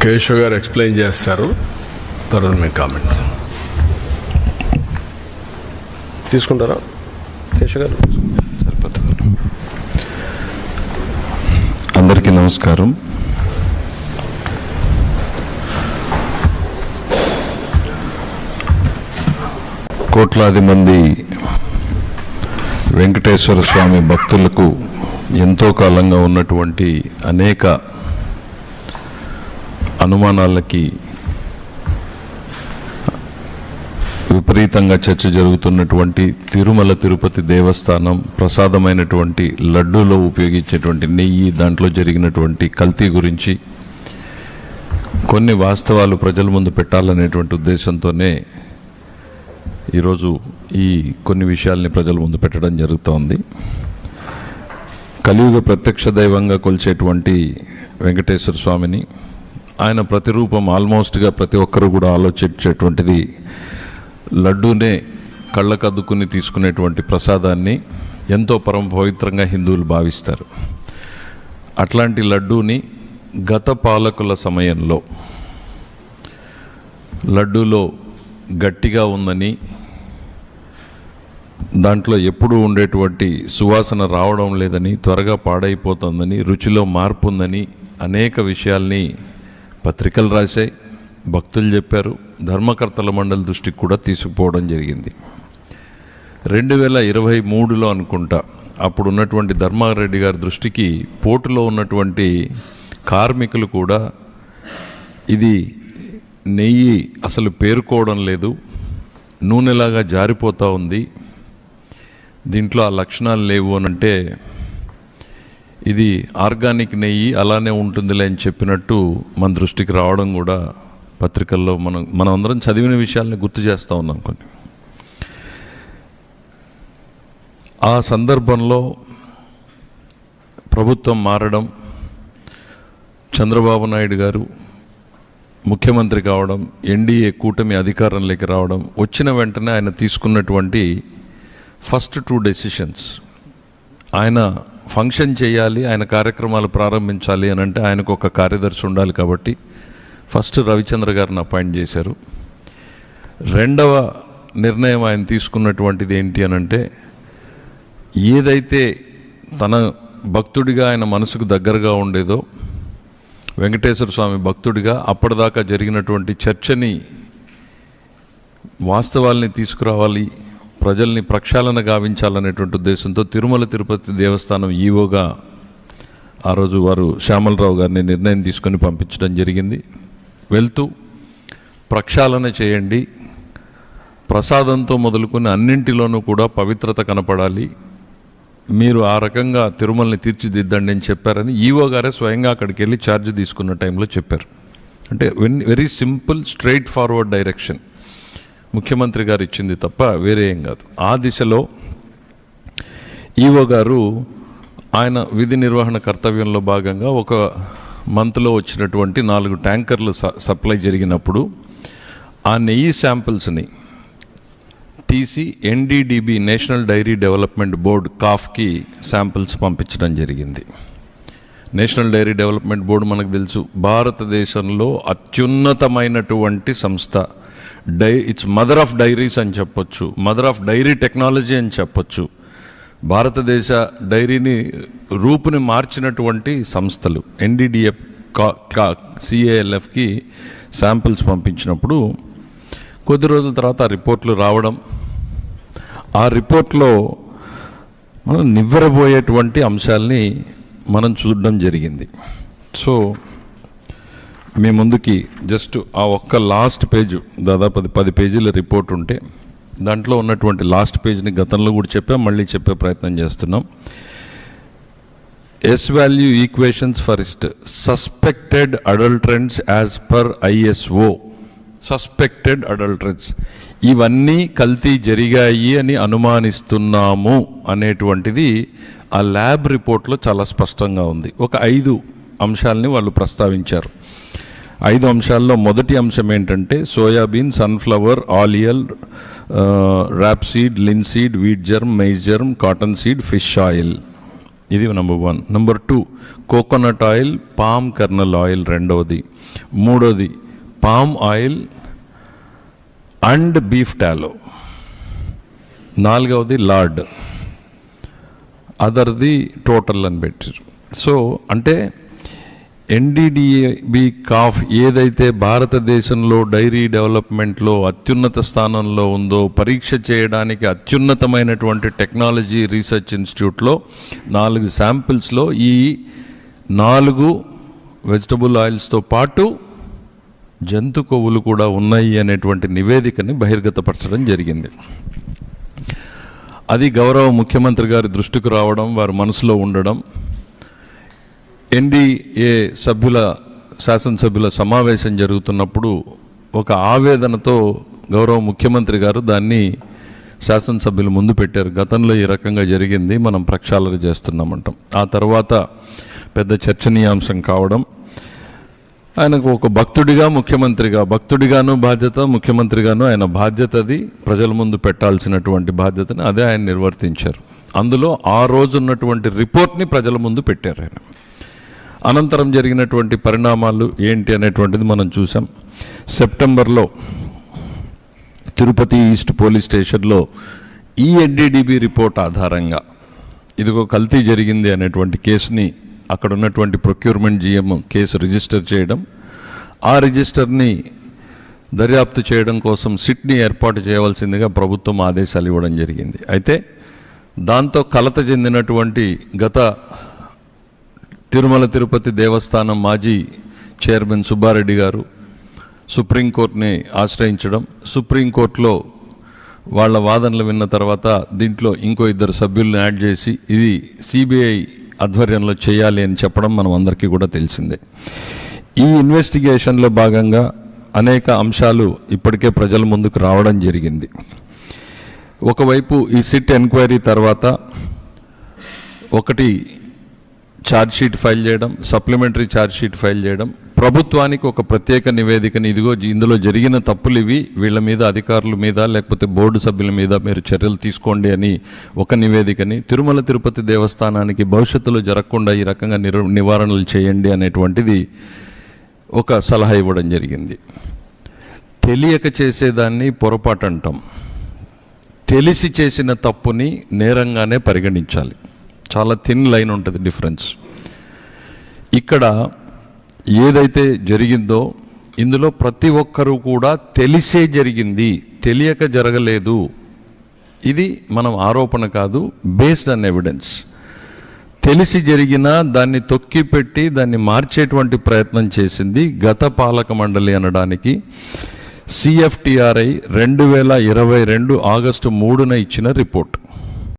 కేశవ్ గారు ఎక్స్ప్లెయిన్ చేస్తారు, తర్వాత మీ కామెంట్ తీసుకుంటారా కేశవ్ గారు? సరిపోతుంది. అందరికీ నమస్కారం. కోట్లాది మంది వెంకటేశ్వర స్వామి భక్తులకు ఎంతో కాలంగా ఉన్నటువంటి అనేక అనుమానాలకి విపరీతంగా చర్చ జరుగుతున్నటువంటి తిరుమల తిరుపతి దేవస్థానం ప్రసాదమైనటువంటి లడ్డూలో ఉపయోగించేటువంటి నెయ్యి, దాంట్లో జరిగినటువంటి కల్తీ గురించి కొన్ని వాస్తవాలు ప్రజల ముందు పెట్టాలనేటువంటి ఉద్దేశంతోనే ఈరోజు ఈ కొన్ని విషయాల్ని ప్రజల ముందు పెట్టడం జరుగుతోంది. కలియుగ ప్రత్యక్ష దైవంగా కొలిచేటువంటి వెంకటేశ్వర స్వామిని, ఆయన ప్రతిరూపం ఆల్మోస్ట్గా ప్రతి ఒక్కరూ కూడా ఆలోచించేటువంటిది లడ్డూనే కళ్ళకద్దుకుని తీసుకునేటువంటి ప్రసాదాన్ని ఎంతో పరమ పవిత్రంగా హిందువులు భావిస్తారు. అట్లాంటి లడ్డూని గత పాలకుల సమయంలో లడ్డూలో గట్టిగా ఉందని, దాంట్లో ఎప్పుడూ ఉండేటువంటి సువాసన రావడం లేదని, త్వరగా పాడైపోతుందని, రుచిలో మార్పు ఉందని అనేక విషయాల్ని పత్రికలు రాశాయి, భక్తులు చెప్పారు, ధర్మకర్తల మండలి దృష్టికి కూడా తీసుకుపోవడం జరిగింది. 2023లో అనుకుంటా అప్పుడు ఉన్నటువంటి ధర్మారెడ్డి గారి దృష్టికి పోర్టులో ఉన్నటువంటి కార్మికులు కూడా ఇది నెయ్యి అసలు పేరుకోవడం లేదు, నూనెలాగా జారిపోతూ ఉంది, దీంట్లో ఆ లక్షణాలు లేవు అని అంటే ఇది ఆర్గానిక్ నెయ్యి అలానే ఉంటుందిలే అని చెప్పినట్టు మన దృష్టికి రావడం కూడా పత్రికల్లో మనం అందరం చదివిన విషయాల్ని గుర్తు చేస్తూ ఉన్నాం. కొన్ని ఆ సందర్భంలో ప్రభుత్వం మారడం, చంద్రబాబు నాయుడు గారు ముఖ్యమంత్రి కావడం, ఎన్డీఏ కూటమి అధికారంలోకి రావడం, వచ్చిన వెంటనే ఆయన తీసుకున్నటువంటి ఫస్ట్ 2 డెసిషన్స్, ఆయన ఫంక్షన్ చేయాలి, ఆయన కార్యక్రమాలు ప్రారంభించాలి అని అంటే ఆయనకు ఒక కార్యదర్శి ఉండాలి కాబట్టి ఫస్ట్ రవిచంద్ర గారిని అపాయింట్ చేశారు. రెండవ నిర్ణయం ఆయన తీసుకున్నటువంటిది ఏంటి అని అంటే, ఏదైతే తన భక్తుడిగా ఆయన మనసుకు దగ్గరగా ఉండేదో, వెంకటేశ్వర స్వామి భక్తుడిగా అప్పటిదాకా జరిగినటువంటి చర్చని, వాస్తవాల్ని తీసుకురావాలి, ప్రజల్ని ప్రక్షాళన గావించాలనేటువంటి ఉద్దేశంతో తిరుమల తిరుపతి దేవస్థానం ఈవోగా ఆ రోజు వారు శ్యామలరావు గారిని నిర్ణయం తీసుకొని పంపించడం జరిగింది. వెళ్తూ ప్రక్షాళన చేయండి, ప్రసాదంతో మొదలుకొని అన్నింటిలోనూ కూడా పవిత్రత కనపడాలి, మీరు ఆ రకంగా తిరుమలని తీర్చిదిద్దండి అని చెప్పారని ఈవో గారే స్వయంగా అక్కడికి వెళ్ళి ఛార్జ్ తీసుకున్న టైంలో చెప్పారు. అంటే very simple straight forward direction ముఖ్యమంత్రి గారు ఇచ్చింది తప్ప వేరే ఏం కాదు. ఆ దిశలో ఈవో గారు ఆయన విధి నిర్వహణ కర్తవ్యంలో భాగంగా ఒక మంత్లో వచ్చినటువంటి 4 ట్యాంకర్లు సప్లై జరిగినప్పుడు ఆ నెయ్యి శాంపిల్స్ని తీసి NDDB national dairy development board కాఫ్కి శాంపిల్స్ పంపించడం జరిగింది. నేషనల్ డైరీ డెవలప్మెంట్ బోర్డు మనకు తెలుసు, భారతదేశంలో అత్యున్నతమైనటువంటి సంస్థ. ఇట్స్ మదర్ ఆఫ్ డైరీస్ అని చెప్పొచ్చు, మదర్ ఆఫ్ డైరీ టెక్నాలజీ అని చెప్పొచ్చు. భారతదేశ డైరీని రూపుని మార్చినటువంటి సంస్థలు. ఎన్డీడీఎఫ్ CALFకి శాంపిల్స్ పంపించినప్పుడు కొద్ది రోజుల తర్వాత ఆ రిపోర్ట్లు రావడం, ఆ రిపోర్ట్లో మనం నివ్వెరబోయేటువంటి అంశాలని మనం చూడడం జరిగింది. సో మీ ముందుకి జస్ట్ ఆ ఒక్క లాస్ట్ పేజ్, దాదాపు 10 పేజీల రిపోర్ట్ ఉంటే దాంట్లో ఉన్నటువంటి లాస్ట్ పేజ్ని గతంలో కూడా చెప్పాం, మళ్ళీ చెప్పే ప్రయత్నం చేస్తున్నాం. S value equations for suspected adulterants as per ISO. Suspected adulterants, ఇవన్నీ కల్తీ జరిగాయి అని అనుమానిస్తున్నాము అనేటువంటిది ఆ ల్యాబ్ రిపోర్ట్లో చాలా స్పష్టంగా ఉంది. ఒక 5 అంశాలని వాళ్ళు ప్రస్తావించారు. 5 అంశాల్లో మొదటి అంశం ఏంటంటే సోయాబీన్, సన్ఫ్లవర్, ఆలియల్, rapeseed, linseed, wheat germ, maize germ, cotton seed, fish oil, ఇది number 1. Number 2 coconut oil, palm kernel oil రెండవది. మూడోది palm oil and beef tallow. నాలుగవది లార్డ్, అదర్ది టోటల్ అని పెట్టారు. సో అంటే NDDB కాఫ్ ఏదైతే భారతదేశంలో డైరీ డెవలప్మెంట్లో అత్యున్నత స్థానంలో ఉందో, పరీక్ష చేయడానికి అత్యున్నతమైనటువంటి టెక్నాలజీ రీసెర్చ్ ఇన్స్టిట్యూట్లో 4 శాంపిల్స్లో ఈ 4 వెజిటబుల్ ఆయిల్స్తో పాటు జంతు కొవ్వులు కూడా ఉన్నాయి అనేటువంటి నివేదికని బహిర్గతపరచడం జరిగింది. అది గౌరవ ముఖ్యమంత్రి గారి దృష్టికి రావడం, వారి మనసులో ఉండడం, NDA శాసనసభ్యుల సమావేశం జరుగుతున్నప్పుడు ఒక ఆవేదనతో గౌరవ ముఖ్యమంత్రి గారు దాన్ని శాసనసభ్యుల ముందు పెట్టారు. గతంలో ఈ రకంగా జరిగింది, మనం ప్రక్షాళన చేస్తున్నామంటాం. ఆ తర్వాత పెద్ద చర్చనీయాంశం కావడం, ఆయనకు ఒక భక్తుడిగా ముఖ్యమంత్రిగా, భక్తుడిగాను బాధ్యత, ముఖ్యమంత్రిగాను ఆయన బాధ్యతది ప్రజల ముందు పెట్టాల్సినటువంటి బాధ్యతని అదే ఆయన నిర్వర్తించారు. అందులో ఆ రోజు ఉన్నటువంటి రిపోర్ట్ని ప్రజల ముందు పెట్టారు ఆయన. అనంతరం జరిగినటువంటి పరిణామాలు ఏంటి అనేటువంటిది మనం చూసాం. సెప్టెంబర్లో తిరుపతి ఈస్ట్ పోలీస్ స్టేషన్లో ఈ NDDB రిపోర్ట్ ఆధారంగా ఇదిగో కల్తీ జరిగింది అనేటువంటి కేసుని అక్కడ ఉన్నటువంటి ప్రొక్యూర్మెంట్ GM కేసు రిజిస్టర్ చేయడం, ఆ రిజిస్టర్ని దర్యాప్తు చేయడం కోసం సిట్ని ఏర్పాటు చేయవలసిందిగా ప్రభుత్వం ఆదేశాలు ఇవ్వడం జరిగింది. అయితే దాంతో కలత చెందినటువంటి గత తిరుమల తిరుపతి దేవస్థానం మాజీ చైర్మన్ సుబ్బారెడ్డి గారు సుప్రీంకోర్టుని ఆశ్రయించడం, సుప్రీంకోర్టులో వాళ్ళ వాదనలు విన్న తర్వాత దీంట్లో ఇంకో 2 సభ్యులను యాడ్ చేసి ఇది CBI ఆధ్వర్యంలో చేయాలి అని చెప్పడం మనం అందరికీ కూడా తెలిసిందే. ఈ ఇన్వెస్టిగేషన్లో భాగంగా అనేక అంశాలు ఇప్పటికే ప్రజల ముందుకు రావడం జరిగింది. ఒకవైపు ఈ సిట్ ఎంక్వైరీ తర్వాత ఒకటి ఛార్జ్షీట్ ఫైల్ చేయడం, సప్లిమెంటరీ ఛార్జ్షీట్ ఫైల్ చేయడం, ప్రభుత్వానికి ఒక ప్రత్యేక నివేదికని ఇదిగో ఇందులో జరిగిన తప్పులు ఇవి, వీళ్ళ మీద అధికారుల మీద లేకపోతే బోర్డు సభ్యుల మీద మీరు చర్యలు తీసుకోండి అని ఒక నివేదికని, తిరుమల తిరుపతి దేవస్థానానికి భవిష్యత్తులో జరగకుండా ఈ రకంగా నివారణలు చేయండి అనేటువంటిది ఒక సలహా ఇవ్వడం జరిగింది. తెలియక చేసేదాన్ని పొరపాటు అంటాం, తెలిసి చేసిన తప్పుని నేరంగానే పరిగణించాలి. చాలా థిన్ లైన్ ఉంటుంది డిఫరెన్స్. ఇక్కడ ఏదైతే జరిగిందో ఇందులో ప్రతి ఒక్కరూ కూడా తెలిసే జరిగింది, తెలియక జరగలేదు. ఇది మనం ఆరోపణ కాదు, బేస్డ్ ఆన్ ఎవిడెన్స్. తెలిసి జరిగినా దాన్ని తొక్కిపెట్టి దాన్ని మార్చేటువంటి ప్రయత్నం చేసింది గత పాలక మండలి అనడానికి CFTRI 2022 ఆగస్టు 3న ఇచ్చిన రిపోర్ట్.